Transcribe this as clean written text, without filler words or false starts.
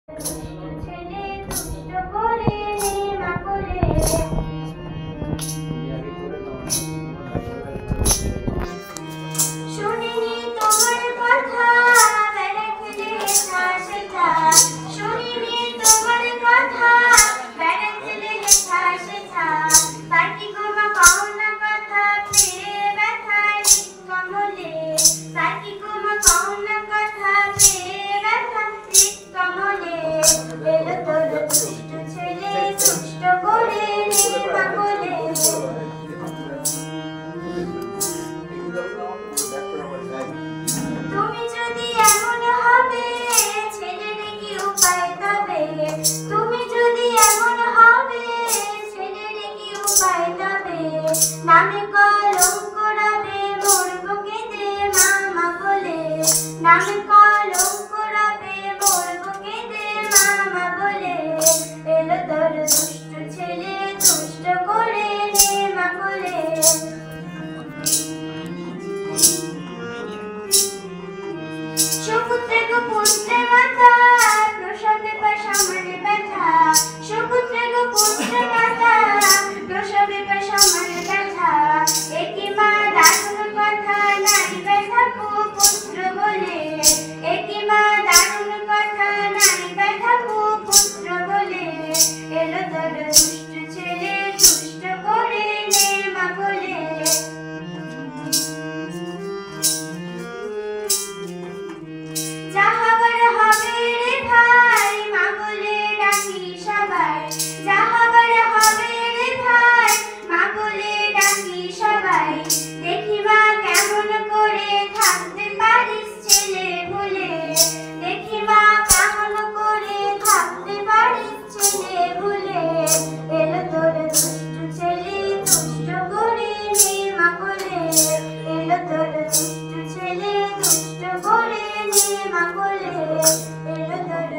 ছেলে দুষ্ট করে মা করে শুনিনি তোমার কথা বেড়ে খেলে হেথা সেথা শুনিনি তোমার কথা বেড়ে খেলে হেথা সেথা তার কি গোমা কও না কথা পেয়ে ব্যথায় কমলে তার কি গোমা কও না কথা পেয়ে ব্যথা কমলে এলো তোর দুষ্ট ছেলে দুষ্ট করে মা বলে তুমি যদি এমন হবে ছেলের কি উপায় তবে তুমি যদি এমন হবে ছেলের কি উপায় তবে নামে কলঙ্ক রবে মরব কেঁদে মামা বলে নামে কলঙ্ক রবে মরব কেঁদে মামা বলে এলো তোর দুষ্ট ছেলে দুষ্ট করে মা বলে সুপুত্রে গো পুত্রে মাতা প্রসবে পা সামনে ব্যথা সুপুত্রে গো পুত্রে মাতা প্রসবে পা সামনে ব্যথা একই মা দারুণ কথা নাই ব্যথা পুত্র বলে একই মা দারুণ কথা নাই ব্যথা পুত্র বলে এলো তোর দুষ্ট ছেলে দুষ্ট করে মা বলে যাহাবার হবে রে ভাই মা বলে ডাকি সবাই যাহাবার হবে রে ভাই মা বলে ডাকি সবাই দেখি মা কেমন করে থাকতে পারিস ছেলে বলে দেখি মা কেমন করে থাকতে পারিস ছেলে বলে এলো তোর দুষ্ট ছেলে দুষ্ট করে মা বলে এলো তোর দুষ্ট ছেলে দুষ্ট করে মা বলে এলো তোর